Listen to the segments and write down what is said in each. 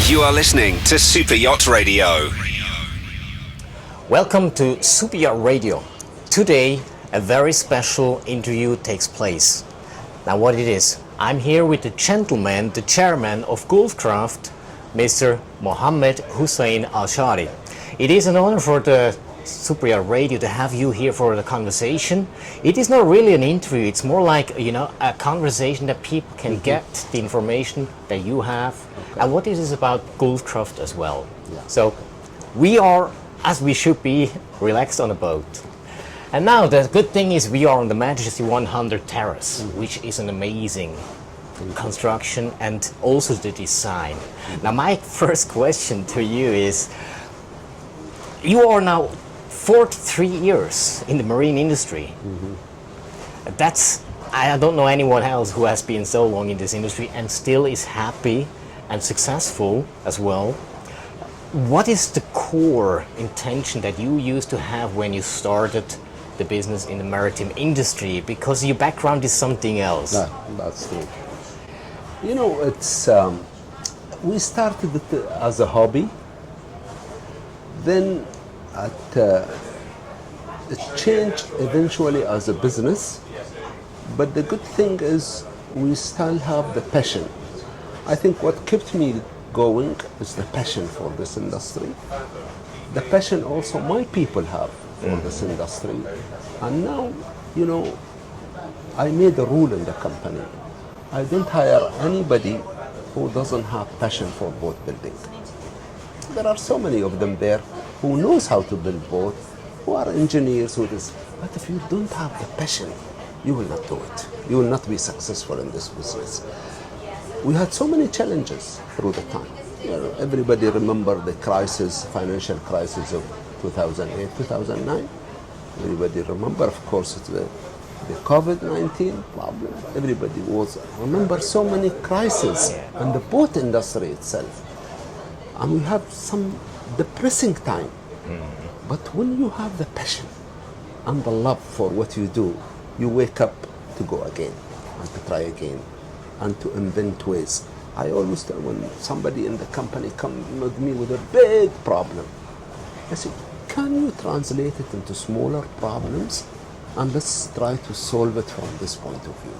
You are listening to Super Yacht Radio. Welcome to Super Yacht Radio. Today, a very special interview takes place. Now, what it is, I'm here with the gentleman, the chairman of Gulfcraft, Mr. Mohammed Hussein Al-Shali. It is an honor for the Super Yacht Radio to have you here for the conversation. It is not really an interview, it's more like, a conversation that people can get the information that you have and what it is about Gulfcraft as well. Yeah. So we are, as we should be, relaxed on a boat. And now the good thing is we are on the Majesty 100 Terrace, which is an amazing construction and also the design. Now my first question to you is, you are now 43 years in the marine industry. I don't know anyone else who has been so long in this industry and still is happy and successful as well. What is the core intention that you used to have when you started the business in the maritime industry? Because your background is something else. That's true. It's we started it as a hobby. Then it changed eventually as a business. But the good thing is we still have the passion. I think what kept me going is the passion for this industry. The passion also my people have for this industry. And now, I made a rule in the company. I don't hire anybody who doesn't have passion for boat building. There are so many of them there who knows how to build boat, who are engineers, but if you don't have the passion, you will not do it. You will not be successful in this business. We had so many challenges through the time. Everybody remember the financial crisis of 2008, 2009. Everybody remember, of course, the COVID-19 problem. Everybody remember so many crises in the boat industry itself. And we have some depressing time. But when you have the passion and the love for what you do, you wake up to go again and to try again and to invent ways. I always tell when somebody in the company comes with me with a big problem, I say, can you translate it into smaller problems and let's try to solve it from this point of view.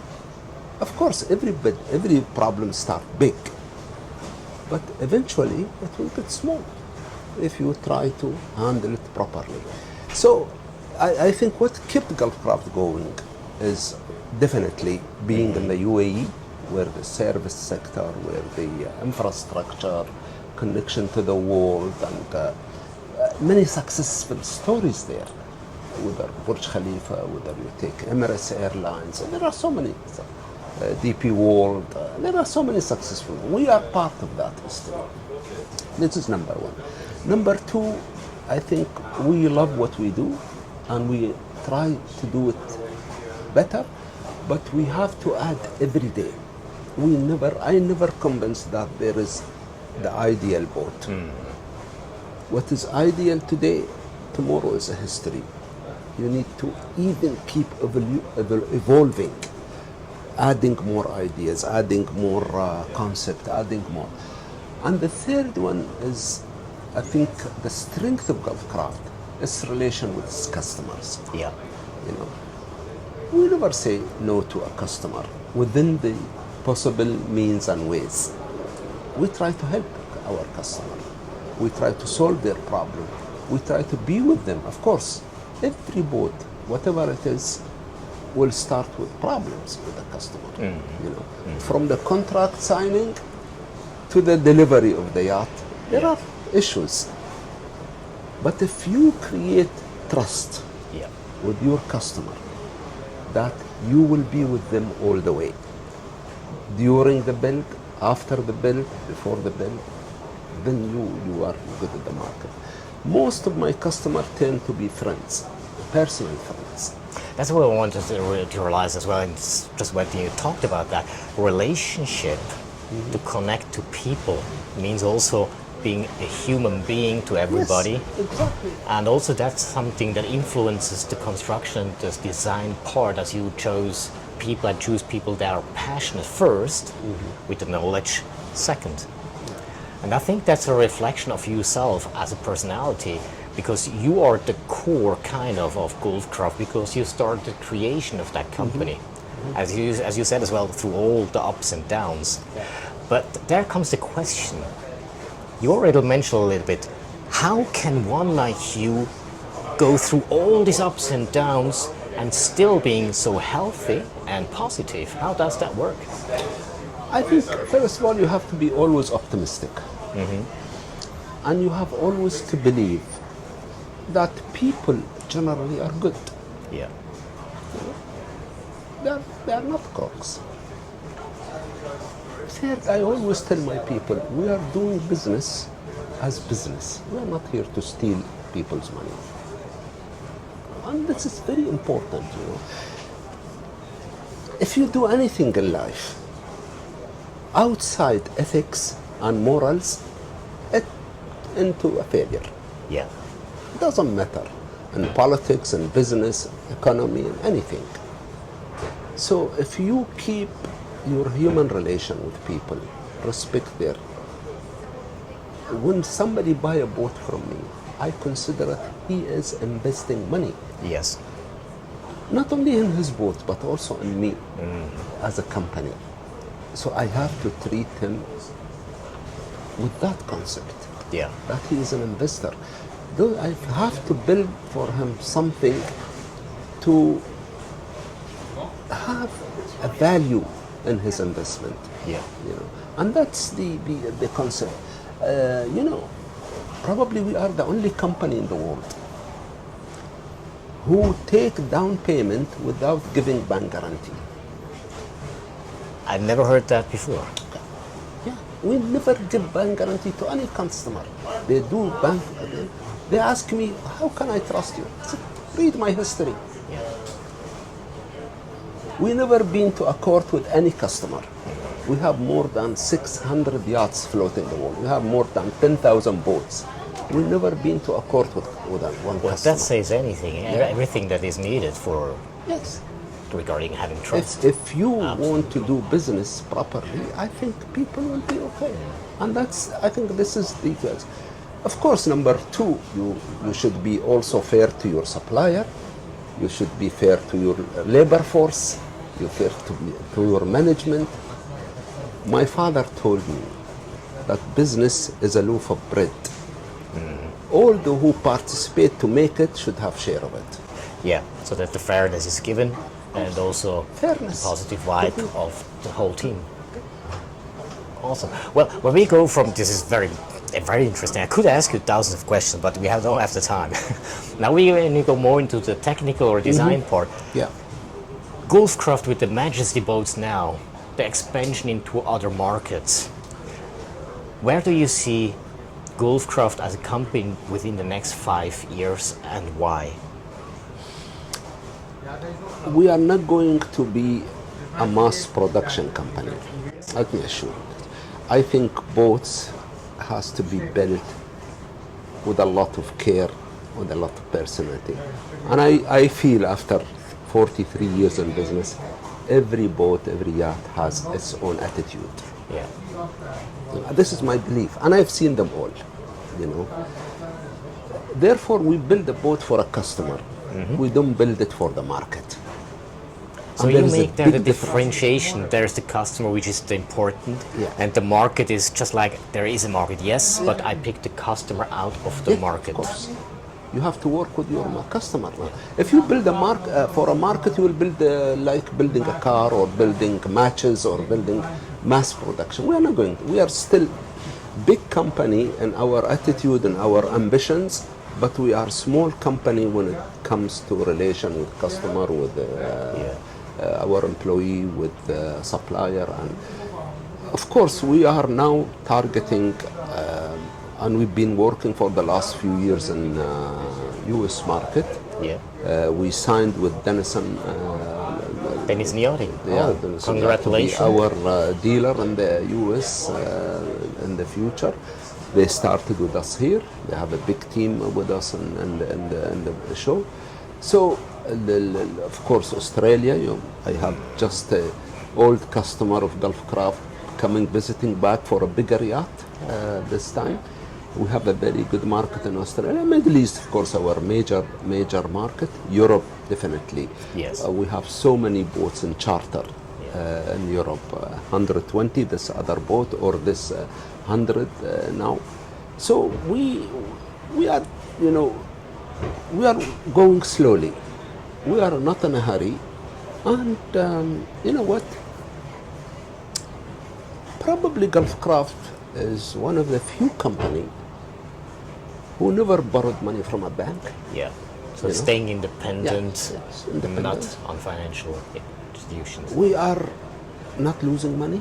Of course, every problem starts big, but eventually it will get small if you try to handle it properly. So I think what kept Gulfcraft going is definitely being in the UAE, where the service sector, where the infrastructure, connection to the world, and many successful stories there. Whether Burj Khalifa, whether you take Emirates Airlines, and there are so many, DP World, there are so many successful. We are part of that history. This is number one. Number two, I think we love what we do, and we try to do it better, but we have to add every day. I never convinced that there is the ideal boat. What is ideal today, tomorrow is a history. You need to even keep evolving, adding more ideas, adding more concept, adding more. And the third one is, I think, the strength of Gulfcraft is relation with its customers. Yeah. We never say no to a customer within the possible means and ways. We try to help our customer. We try to solve their problem. We try to be with them. Of course, every boat, whatever it is, will start with problems with the customer. From the contract signing to the delivery of the yacht, there are issues. But if you create trust with your customer, that you will be with them all the way, during the build, after the build, before the build, then you are good at the market. Most of my customers tend to be friends, personal friends. That's what I wanted to realize as well, and it's just what you talked about, that relationship to connect to people means also being a human being to everybody. Yes, exactly. And also that's something that influences the construction, the design part, as you choose people that are passionate first, with the knowledge second. And I think that's a reflection of yourself as a personality, because you are the core kind of Golfcraft, because you started the creation of that company. As you said as well, through all the ups and downs. But there comes the question. You already mentioned a little bit. How can one like you go through all these ups and downs and still being so healthy and positive? How does that work? I think, first of all, you have to be always optimistic. And you have always to believe that people generally are good. Yeah. They are not crooks. Third, I always tell my people, we are doing business as business. We are not here to steal people's money. And this is very important, you know. If you do anything in life outside ethics and morals, it's into a failure. Yeah. It doesn't matter in politics and business, economy, and anything. So if you keep your human relation with people, respect their... When somebody buy a boat from me, I consider that he is investing money. Yes. Not only in his boat, but also in me as a company. So I have to treat him with that concept. Yeah. That he is an investor. Though I have to build for him something to have a value in his investment. Yeah. You know, and that's the concept. You know, probably we are the only company in the world who take down payment without giving bank guarantee. I've never heard that before. Yeah, we never give bank guarantee to any customer. They do bank. They ask me, how can I trust you? I said, read my history. Yeah. We never been to a court with any customer. We have more than 600 yachts floating the world. We have more than 10,000 boats. We never been to a court with one Well, customer. that says anything. Everything that is needed for Yes. regarding having trust. If you want to do business properly, I think people will be okay. And that's, I think this is the details. Of course, number two, you should be also fair to your supplier. You should be fair to your labor force. You're fair to your management. My father told me that business is a loaf of bread. All those who participate to make it should have share of it. Yeah, so that the fairness is given and also Fairness. the positive vibe of the whole team. Awesome. Well, when we go from, this is very interesting. I could ask you thousands of questions, but we don't have the time. Now we go more into the technical or design part. Yeah. Golfcraft with the Majesty boats now, the expansion into other markets. Where do you see Golfcraft as a company within the next 5 years, and why? We are not going to be a mass production company. Let me assure you. I think boats has to be built with a lot of care, with a lot of personality. And I feel after 43 years in business, every boat, every yacht has its own attitude. Yeah. This is my belief, and I've seen them all, you know. Therefore, we build a boat for a customer. We don't build it for the market. So And you there is a make there the big difference. differentiation. There's the customer, which is the important, Yeah. and the market is just like there is a market, yes, but I pick the customer out of the Yeah, market. Of course. You have to work with your customer. If you build for a market, you will build like building a car or building matches or building mass production. We are not going. We are still big company in our attitude and our ambitions, but we are small company when it comes to relation with customer, with our employee, with the supplier, and of course we are now targeting. And we've been working for the last few years in U.S. market. Yeah. We signed with Denison. Dennis Yachting. Yeah, Oh, Denison congratulations. to be our dealer in the U.S. In the future. They started with us here. They have a big team with us in the show. So, of course, Australia. I have just an old customer of Golfcraft coming visiting back for a bigger yacht this time. We have a very good market in Australia. Middle East, of course, our major market. Europe, definitely. Yes. We have so many boats in charter in Europe. 120, this other boat, or this 100 now. So we are, we are going slowly. We are not in a hurry. And you know what? Probably Gulfcraft is one of the few companies who never borrowed money from a bank. Yeah. So staying independent, Yes, independent. not on financial institutions. We are not losing money,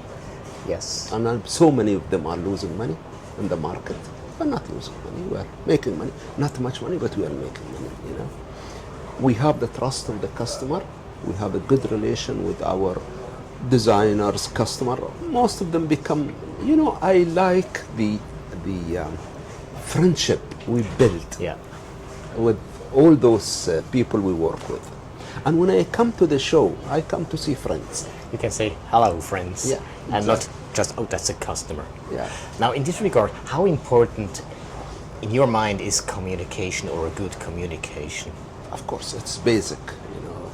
Yes. and so many of them are losing money in the market. We're not losing money. We are making money. Not much money, but we are making money. We have the trust of the customer. We have a good relation with our designers, customer. Most of them become, I like the friendship we built Yeah. with all those people we work with. And when I come to the show, I come to see friends. You can say, hello, friends. Yeah, And not just, oh, that's a customer. Yeah. Now, in this regard, how important in your mind is communication or a good communication? Of course, it's basic.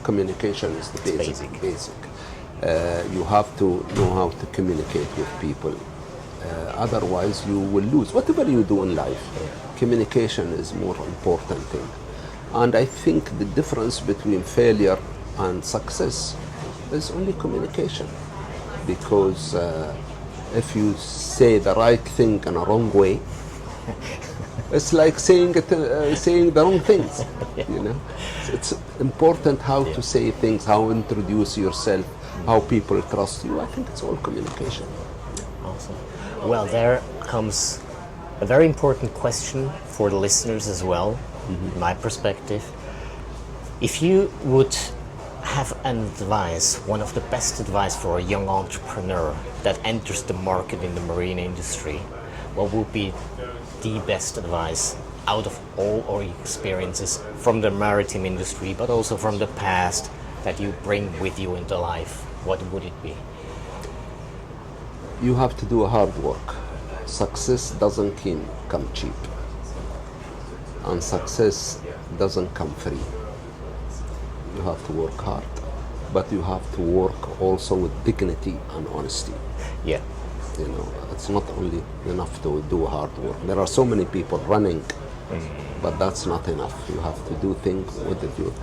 Communication is the basic. You have to know how to communicate with people. Otherwise, you will lose. Whatever you do in life, communication is more important thing. And I think the difference between failure and success is only communication. Because if you say the right thing in a wrong way, it's like saying the wrong things. It's important how to say things, how introduce yourself, how people trust you. I think it's all communication. Awesome. Well, there comes a very important question for the listeners as well, in my perspective. If you would have an advice, one of the best advice for a young entrepreneur that enters the market in the marine industry, what would be the best advice out of all our experiences from the maritime industry, but also from the past that you bring with you into life? What would it be? You have to do hard work. Success doesn't come cheap. And success doesn't come free. You have to work hard, but you have to work also with dignity and honesty. Yeah. It's not only enough to do hard work. There are so many people running, but that's not enough. You have to do things with it.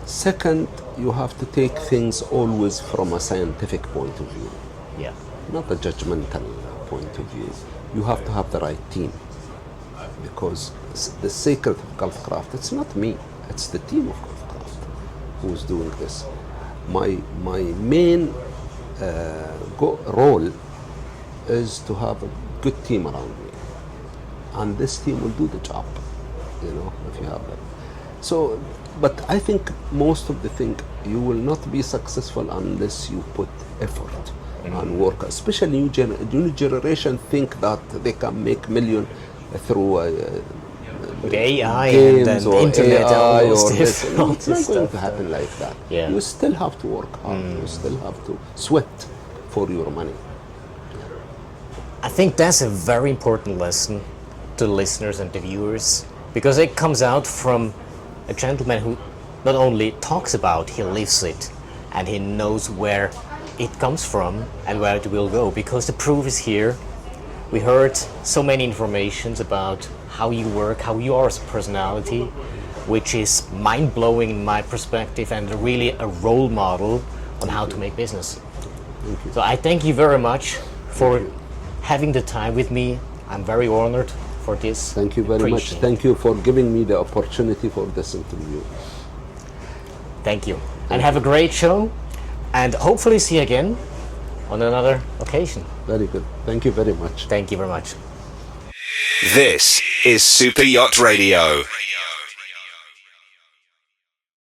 Second, you have to take things always from a scientific point of view, Yeah. not a judgmental point of view. You have to have the right team, because the secret of Gulfcraft, it's not me, it's the team of Gulfcraft who's doing this. My main role is to have a good team around me, and this team will do the job, if you have them. So, but I think most of the thing, you will not be successful unless you put effort and work. Especially new generation think that they can make million through With AI games and or internet, AI all or those this. different It's not going stuff. to happen like that. Yeah. You still have to work hard. You still have to sweat for your money. I think that's a very important lesson to the listeners and the viewers, because it comes out from a gentleman who not only talks about, he lives it, and he knows where it comes from and where it will go, because the proof is here. We heard so many informations about how you work, how you are as a personality, which is mind-blowing in my perspective, and really a role model on how to make business. Thank you. So I thank you very much for having the time with me. I'm very honored for this. Thank you very much. Appreciate it. Thank you for giving me the opportunity for this interview. Thank you. And have a great show, and hopefully see you again on another occasion. Very good. Thank you very much. Thank you very much. This is Super Yacht Radio.